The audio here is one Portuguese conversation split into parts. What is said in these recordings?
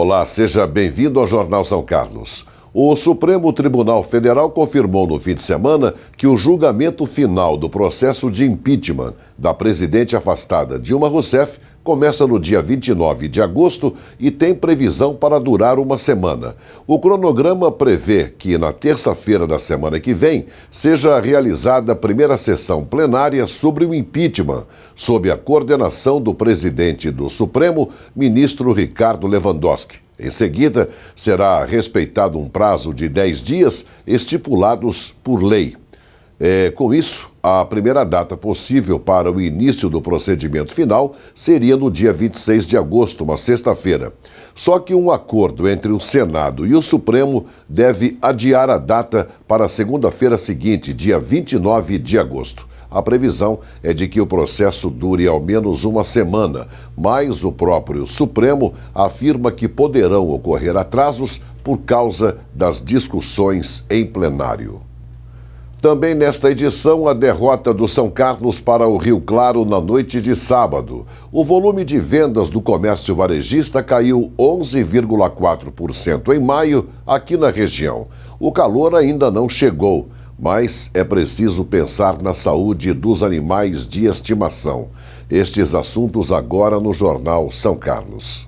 Olá, seja bem-vindo ao Jornal São Carlos. O Supremo Tribunal Federal confirmou no fim de semana que o julgamento final do processo de impeachment da presidente afastada Dilma Rousseff começa no dia 29 de agosto e tem previsão para durar uma semana. O cronograma prevê que na terça-feira da semana que vem seja realizada a primeira sessão plenária sobre o impeachment, sob a coordenação do presidente do Supremo, ministro Ricardo Lewandowski. Em seguida, será respeitado um prazo de 10 dias estipulados por lei. Com isso, a primeira data possível para o início do procedimento final seria no dia 26 de agosto, uma sexta-feira. Só que um acordo entre o Senado e o Supremo deve adiar a data para a segunda-feira seguinte, dia 29 de agosto. A previsão é de que o processo dure ao menos uma semana, mas o próprio Supremo afirma que poderão ocorrer atrasos por causa das discussões em plenário. Também nesta edição, a derrota do São Carlos para o Rio Claro na noite de sábado. O volume de vendas do comércio varejista caiu 11,4% em maio aqui na região. O calor ainda não chegou, mas é preciso pensar na saúde dos animais de estimação. Estes assuntos agora no Jornal São Carlos.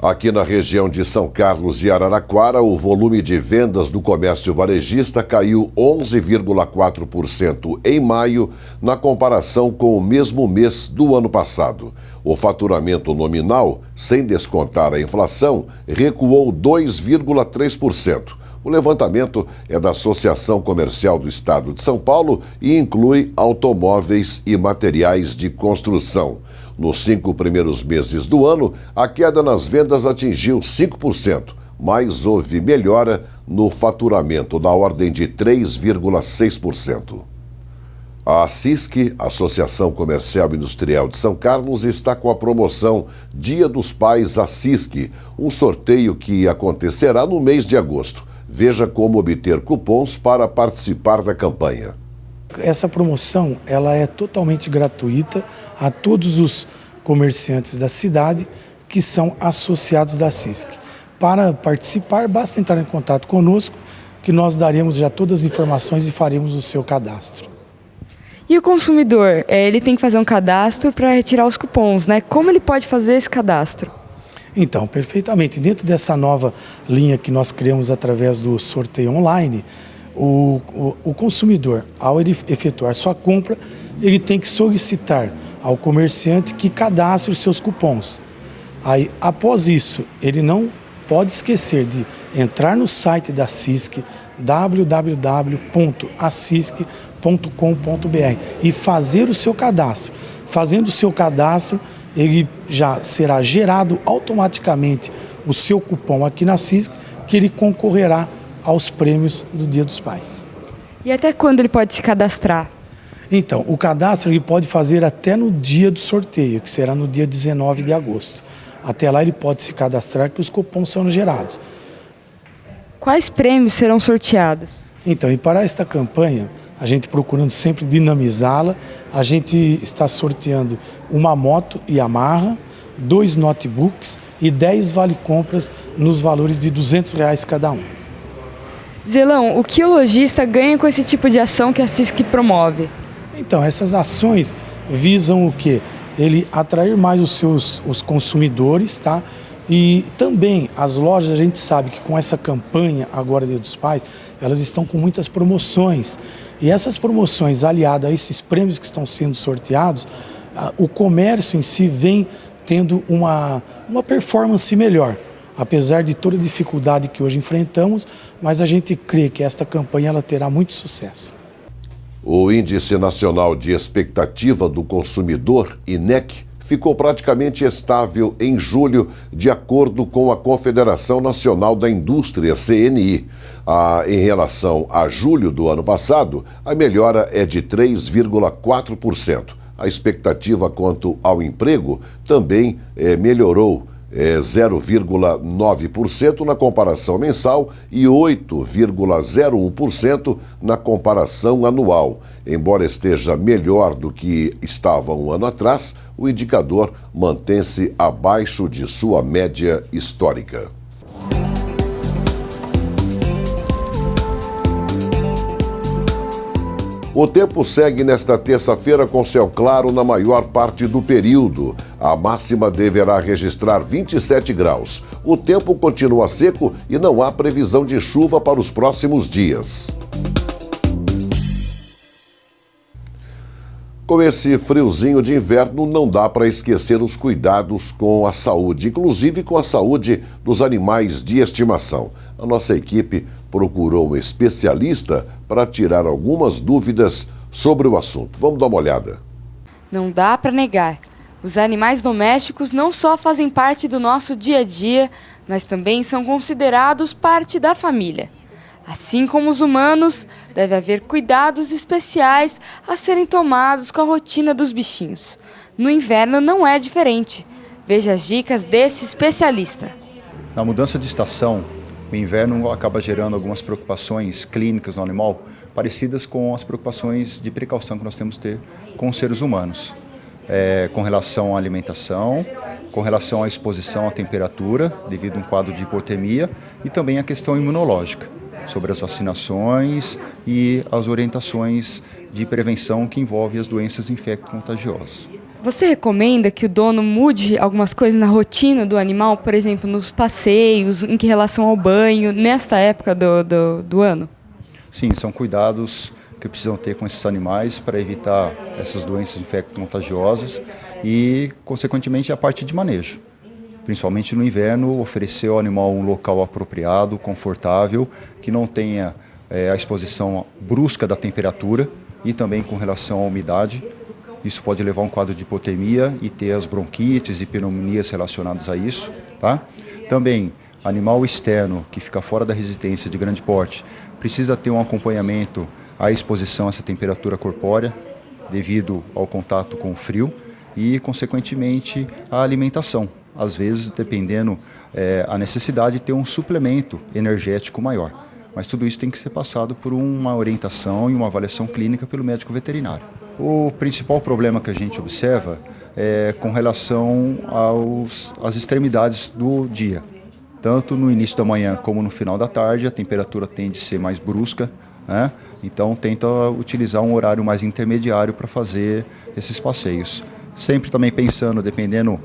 Aqui na região de São Carlos e Araraquara, o volume de vendas do comércio varejista caiu 11,4% em maio, na comparação com o mesmo mês do ano passado. O faturamento nominal, sem descontar a inflação, recuou 2,3%. O levantamento é da Associação Comercial do Estado de São Paulo e inclui automóveis e materiais de construção. Nos 5 primeiros meses do ano, a queda nas vendas atingiu 5%, mas houve melhora no faturamento da ordem de 3,6%. A ACISC, Associação Comercial e Industrial de São Carlos, está com a promoção Dia dos Pais ACISC, um sorteio que acontecerá no mês de agosto. Veja como obter cupons para participar da campanha. Essa promoção ela é totalmente gratuita a todos os comerciantes da cidade que são associados da CISC. Para participar, basta entrar em contato conosco, que nós daremos já todas as informações e faremos o seu cadastro. E o consumidor, ele tem que fazer um cadastro para retirar os cupons, né? Como ele pode fazer esse cadastro? Então, perfeitamente. Dentro dessa nova linha que nós criamos através do sorteio online, o consumidor, ao ele efetuar sua compra, ele tem que solicitar ao comerciante que cadastre os seus cupons. Aí, após isso, ele não pode esquecer de entrar no site da CISC, www.acisc.com.br, e fazer o seu cadastro. Fazendo o seu cadastro, ele já será gerado automaticamente o seu cupom aqui na CISC, que ele concorrerá aos prêmios do Dia dos Pais. E até quando ele pode se cadastrar? Então, o cadastro ele pode fazer até no dia do sorteio, que será no dia 19 de agosto. Até lá ele pode se cadastrar, que os cupons são gerados. Quais prêmios serão sorteados? Então, e para esta campanha, a gente procurando sempre dinamizá-la, a gente está sorteando uma moto Yamaha, 2 notebooks e 10 vale-compras nos valores de R$200 cada um. Zelão, o que o lojista ganha com esse tipo de ação que a CISC promove? Então, essas ações visam o quê? Ele atrair mais os consumidores, tá? E também as lojas, a gente sabe que com essa campanha agora Dia dos Pais, elas estão com muitas promoções. E essas promoções, aliadas a esses prêmios que estão sendo sorteados, o comércio em si vem tendo uma performance melhor. Apesar de toda a dificuldade que hoje enfrentamos, mas a gente crê que esta campanha ela terá muito sucesso. O Índice Nacional de Expectativa do Consumidor, INEC, ficou praticamente estável em julho, de acordo com a Confederação Nacional da Indústria, CNI. Em relação a julho do ano passado, a melhora é de 3,4%. A expectativa quanto ao emprego também melhorou 0,9% na comparação mensal e 8,01% na comparação anual. Embora esteja melhor do que estava um ano atrás, o indicador mantém-se abaixo de sua média histórica. O tempo segue nesta terça-feira com céu claro na maior parte do período. A máxima deverá registrar 27 graus. O tempo continua seco e não há previsão de chuva para os próximos dias. Com esse friozinho de inverno, não dá para esquecer os cuidados com a saúde, inclusive com a saúde dos animais de estimação. A nossa equipe procurou um especialista para tirar algumas dúvidas sobre o assunto. Vamos dar uma olhada. Não dá para negar. Os animais domésticos não só fazem parte do nosso dia a dia, mas também são considerados parte da família. Assim como os humanos, deve haver cuidados especiais a serem tomados com a rotina dos bichinhos. No inverno não é diferente. Veja as dicas desse especialista. Na mudança de estação, o inverno acaba gerando algumas preocupações clínicas no animal, parecidas com as preocupações de precaução que nós temos que ter com os seres humanos. Com relação à alimentação, com relação à exposição à temperatura, devido a um quadro de hipotermia, e também a questão imunológica, sobre as vacinações e as orientações de prevenção que envolvem as doenças infecto-contagiosas. Você recomenda que o dono mude algumas coisas na rotina do animal, por exemplo, nos passeios, em relação ao banho, nesta época do ano? Sim, são cuidados que precisam ter com esses animais para evitar essas doenças infecto-contagiosas e, consequentemente, a parte de manejo. Principalmente no inverno, oferecer ao animal um local apropriado, confortável, que não tenha a exposição brusca da temperatura e também com relação à umidade. Isso pode levar a um quadro de hipotermia e ter as bronquites e pneumonias relacionadas a isso. Tá? Também, animal externo que fica fora da residência de grande porte precisa ter um acompanhamento à exposição a essa temperatura corpórea, devido ao contato com o frio e, consequentemente, a alimentação. Às vezes, dependendo a necessidade de ter um suplemento energético maior. Mas tudo isso tem que ser passado por uma orientação e uma avaliação clínica pelo médico veterinário. O principal problema que a gente observa é com relação às extremidades do dia. Tanto no início da manhã como no final da tarde, a temperatura tende a ser mais brusca, né? Então tenta utilizar um horário mais intermediário para fazer esses passeios. Sempre também pensando, dependendo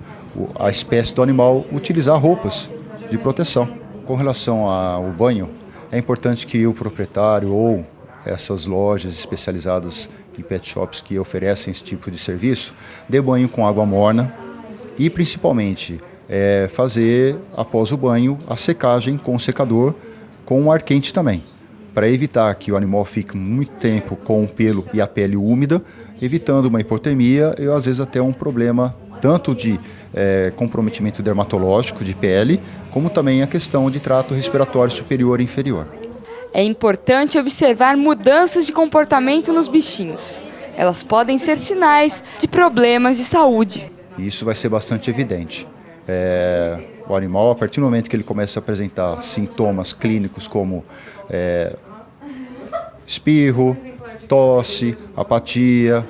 a espécie do animal, utilizar roupas de proteção. Com relação ao banho, é importante que o proprietário ou essas lojas especializadas em pet shops que oferecem esse tipo de serviço, dê banho com água morna e, principalmente, fazer, após o banho, a secagem com o secador com um ar quente também, para evitar que o animal fique muito tempo com o pelo e a pele úmida, evitando uma hipotermia e, às vezes, até um problema tanto de comprometimento dermatológico de pele, como também a questão de trato respiratório superior e inferior. É importante observar mudanças de comportamento nos bichinhos. Elas podem ser sinais de problemas de saúde. Isso vai ser bastante evidente. O animal, a partir do momento que ele começa a apresentar sintomas clínicos como espirro, tosse, apatia,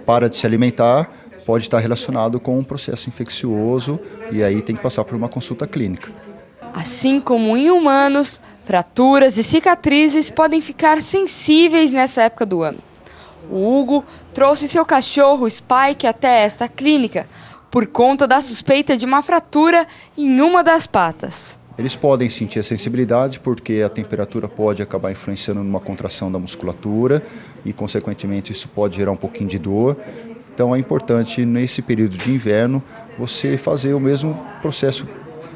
para de se alimentar, pode estar relacionado com um processo infeccioso e aí tem que passar por uma consulta clínica. Assim como em humanos, fraturas e cicatrizes podem ficar sensíveis nessa época do ano. O Hugo trouxe seu cachorro Spike até esta clínica por conta da suspeita de uma fratura em uma das patas. Eles podem sentir a sensibilidade porque a temperatura pode acabar influenciando numa contração da musculatura e, consequentemente, isso pode gerar um pouquinho de dor. Então é importante, nesse período de inverno, você fazer o mesmo processo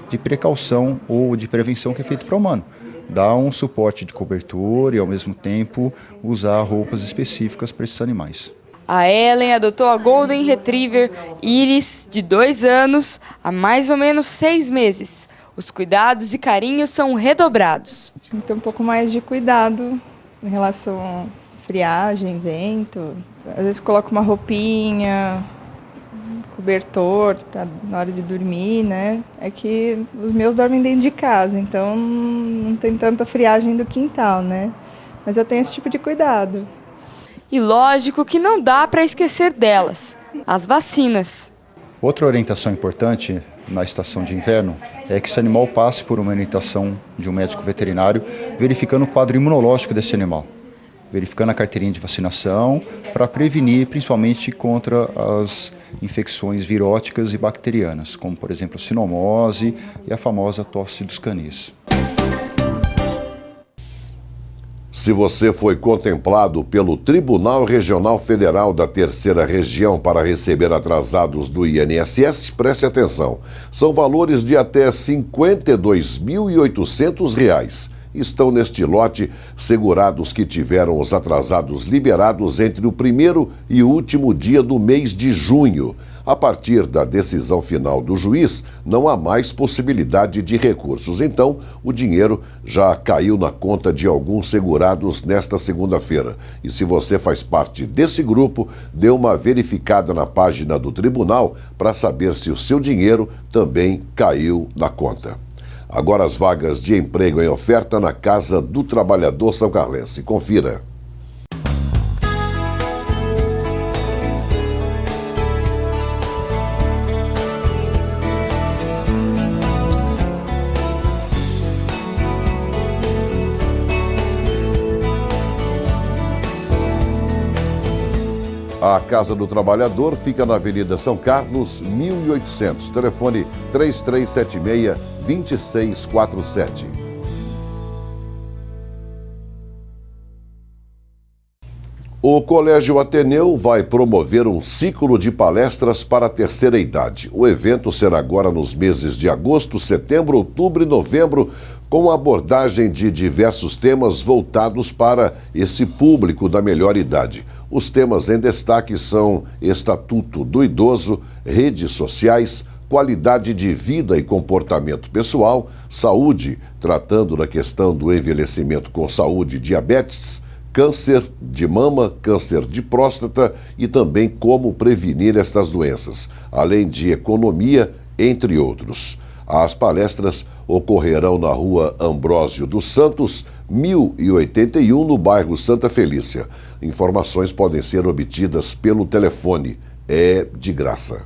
de precaução ou de prevenção que é feito para o humano. Dar um suporte de cobertura e, ao mesmo tempo, usar roupas específicas para esses animais. A Ellen adotou a Golden Retriever Iris, de 2 anos, há mais ou menos 6 meses. Os cuidados e carinhos são redobrados. Tem que ter um pouco mais de cuidado em relação a friagem, vento. Às vezes coloca uma roupinha, cobertor na hora de dormir, né? É que os meus dormem dentro de casa, então não tem tanta friagem do quintal, né? Mas eu tenho esse tipo de cuidado. E lógico que não dá para esquecer delas, as vacinas. Outra orientação importante na estação de inverno é que esse animal passe por uma orientação de um médico veterinário, verificando o quadro imunológico desse animal, verificando a carteirinha de vacinação para prevenir principalmente contra as infecções viróticas e bacterianas, como por exemplo a sinomose e a famosa tosse dos canis. Se você foi contemplado pelo Tribunal Regional Federal da Terceira Região para receber atrasados do INSS, preste atenção. São valores de até R$ 52.800. Estão neste lote segurados que tiveram os atrasados liberados entre o primeiro e o último dia do mês de junho. A partir da decisão final do juiz, não há mais possibilidade de recursos. Então, o dinheiro já caiu na conta de alguns segurados nesta segunda-feira. E se você faz parte desse grupo, dê uma verificada na página do tribunal para saber se o seu dinheiro também caiu na conta. Agora as vagas de emprego em oferta na Casa do Trabalhador São Carlense. Confira. A Casa do Trabalhador fica na Avenida São Carlos, 1800. Telefone 3376-2647. O Colégio Ateneu vai promover um ciclo de palestras para a terceira idade. O evento será agora nos meses de agosto, setembro, outubro e novembro, com abordagem de diversos temas voltados para esse público da melhor idade. Os temas em destaque são Estatuto do Idoso, redes sociais, qualidade de vida e comportamento pessoal, saúde, tratando da questão do envelhecimento com saúde e diabetes, câncer de mama, câncer de próstata e também como prevenir estas doenças, além de economia, entre outros. As palestras ocorrerão na Rua Ambrósio dos Santos, 1081, no bairro Santa Felícia. Informações podem ser obtidas pelo telefone. É de graça.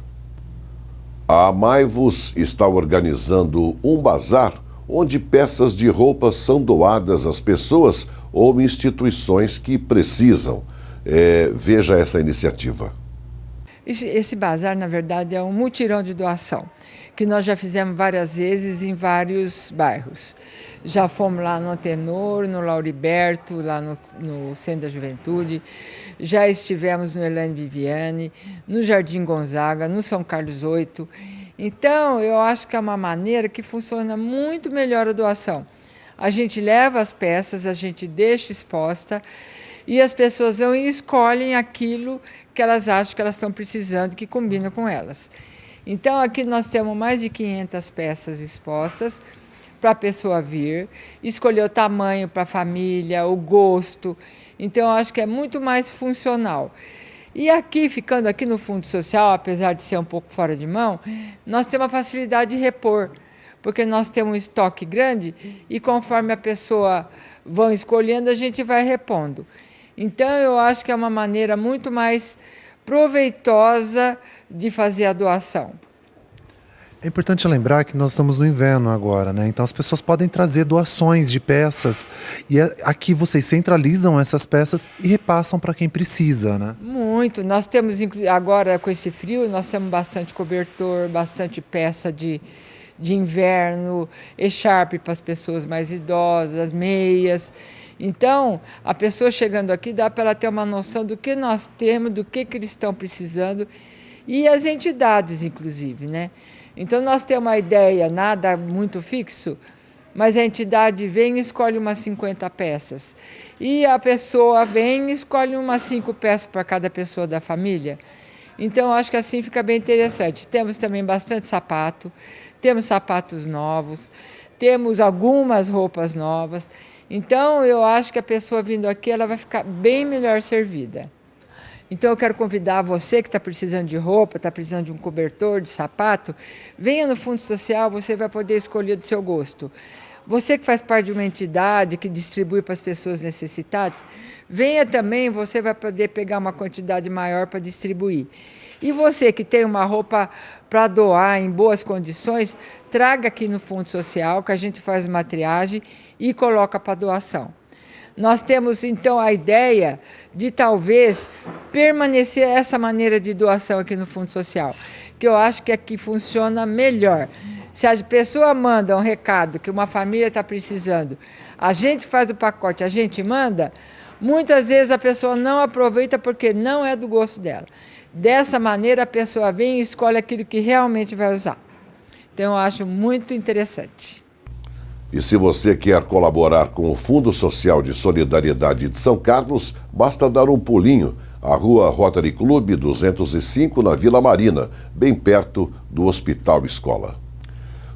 A Maivos está organizando um bazar onde peças de roupas são doadas às pessoas ou instituições que precisam. Veja essa iniciativa. Esse bazar, na verdade, é um mutirão de doação, que nós já fizemos várias vezes em vários bairros. Já fomos lá no Antenor, no Lauriberto, lá no Centro da Juventude, já estivemos no Elaine Viviane, no Jardim Gonzaga, no São Carlos VIII. Então, eu acho que é uma maneira que funciona muito melhor a doação. A gente leva as peças, a gente deixa exposta e as pessoas vão e escolhem aquilo que elas acham que elas estão precisando, que combina com elas. Então, aqui nós temos mais de 500 peças expostas para a pessoa vir, escolher o tamanho para a família, o gosto. Então, eu acho que é muito mais funcional. E aqui, ficando aqui no Fundo Social, apesar de ser um pouco fora de mão, nós temos a facilidade de repor, porque nós temos um estoque grande e conforme a pessoa vão escolhendo, a gente vai repondo. Então, eu acho que é uma maneira muito mais proveitosa de fazer a doação. É importante lembrar que nós estamos no inverno agora, né? Então as pessoas podem trazer doações de peças e aqui vocês centralizam essas peças e repassam para quem precisa, né? Muito. Nós temos, agora com esse frio, nós temos bastante cobertor, bastante peça de inverno, echarpe para as pessoas mais idosas, meias. Então, a pessoa chegando aqui dá para ela ter uma noção do que nós temos, do que eles estão precisando e as entidades, inclusive, né? Então, nós temos uma ideia, nada muito fixo, mas a entidade vem e escolhe umas 50 peças. E a pessoa vem e escolhe umas 5 peças para cada pessoa da família. Então, acho que assim fica bem interessante. Temos também bastante sapato, temos sapatos novos, temos algumas roupas novas. Então, eu acho que a pessoa vindo aqui ela vai ficar bem melhor servida. Então eu quero convidar você que está precisando de roupa, está precisando de um cobertor, de sapato, venha no Fundo Social, você vai poder escolher do seu gosto. Você que faz parte de uma entidade que distribui para as pessoas necessitadas, venha também, você vai poder pegar uma quantidade maior para distribuir. E você que tem uma roupa para doar em boas condições, traga aqui no Fundo Social, que a gente faz uma triagem e coloca para doação. Nós temos, então, a ideia de talvez permanecer essa maneira de doação aqui no Fundo Social, que eu acho que aqui funciona melhor. Se a pessoa manda um recado que uma família está precisando, a gente faz o pacote, a gente manda, muitas vezes a pessoa não aproveita porque não é do gosto dela. Dessa maneira, a pessoa vem e escolhe aquilo que realmente vai usar. Então, eu acho muito interessante. E se você quer colaborar com o Fundo Social de Solidariedade de São Carlos, basta dar um pulinho à Rua Rotary Club 205, na Vila Marina, bem perto do Hospital Escola.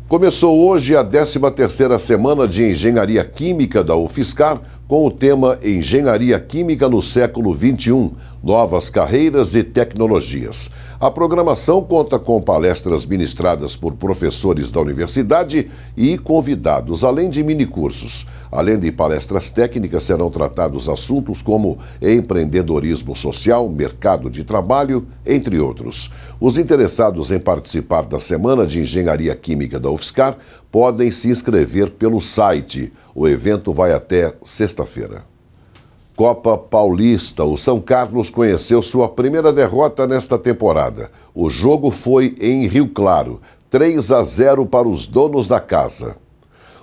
Começou hoje a 13ª Semana de Engenharia Química da UFSCar, com o tema Engenharia Química no século XXI, novas carreiras e tecnologias. A programação conta com palestras ministradas por professores da universidade e convidados, além de minicursos. Além de palestras técnicas, serão tratados assuntos como empreendedorismo social, mercado de trabalho, entre outros. Os interessados em participar da Semana de Engenharia Química da UFSCar podem se inscrever pelo site. O evento vai até sexta-feira. Copa Paulista. O São Carlos conheceu sua primeira derrota nesta temporada. O jogo foi em Rio Claro, 3-0 para os donos da casa.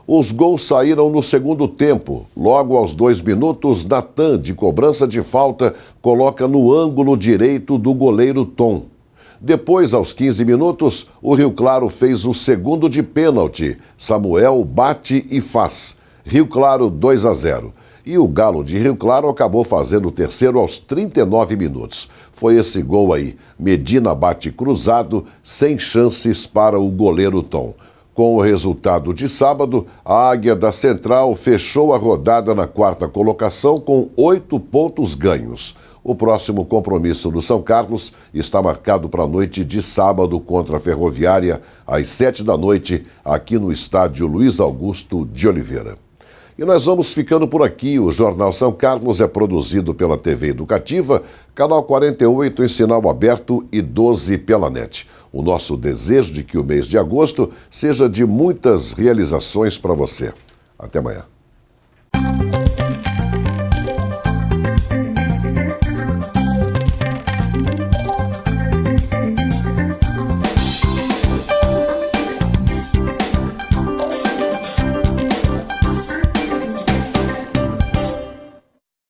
Os gols saíram no segundo tempo. Logo aos 2 minutos, Natan, de cobrança de falta, coloca no ângulo direito do goleiro Tom. Depois, aos 15 minutos, o Rio Claro fez o segundo de pênalti. Samuel bate e faz. Rio Claro 2-0. E o Galo de Rio Claro acabou fazendo o terceiro aos 39 minutos. Foi esse gol aí. Medina bate cruzado, sem chances para o goleiro Tom. Com o resultado de sábado, a Águia da Central fechou a rodada na 4ª colocação com 8 pontos ganhos. O próximo compromisso do São Carlos está marcado para a noite de sábado contra a Ferroviária, às 19h, aqui no estádio Luiz Augusto de Oliveira. E nós vamos ficando por aqui. O Jornal São Carlos é produzido pela TV Educativa, canal 48 em sinal aberto e 12 pela NET. O nosso desejo de que o mês de agosto seja de muitas realizações para você. Até amanhã.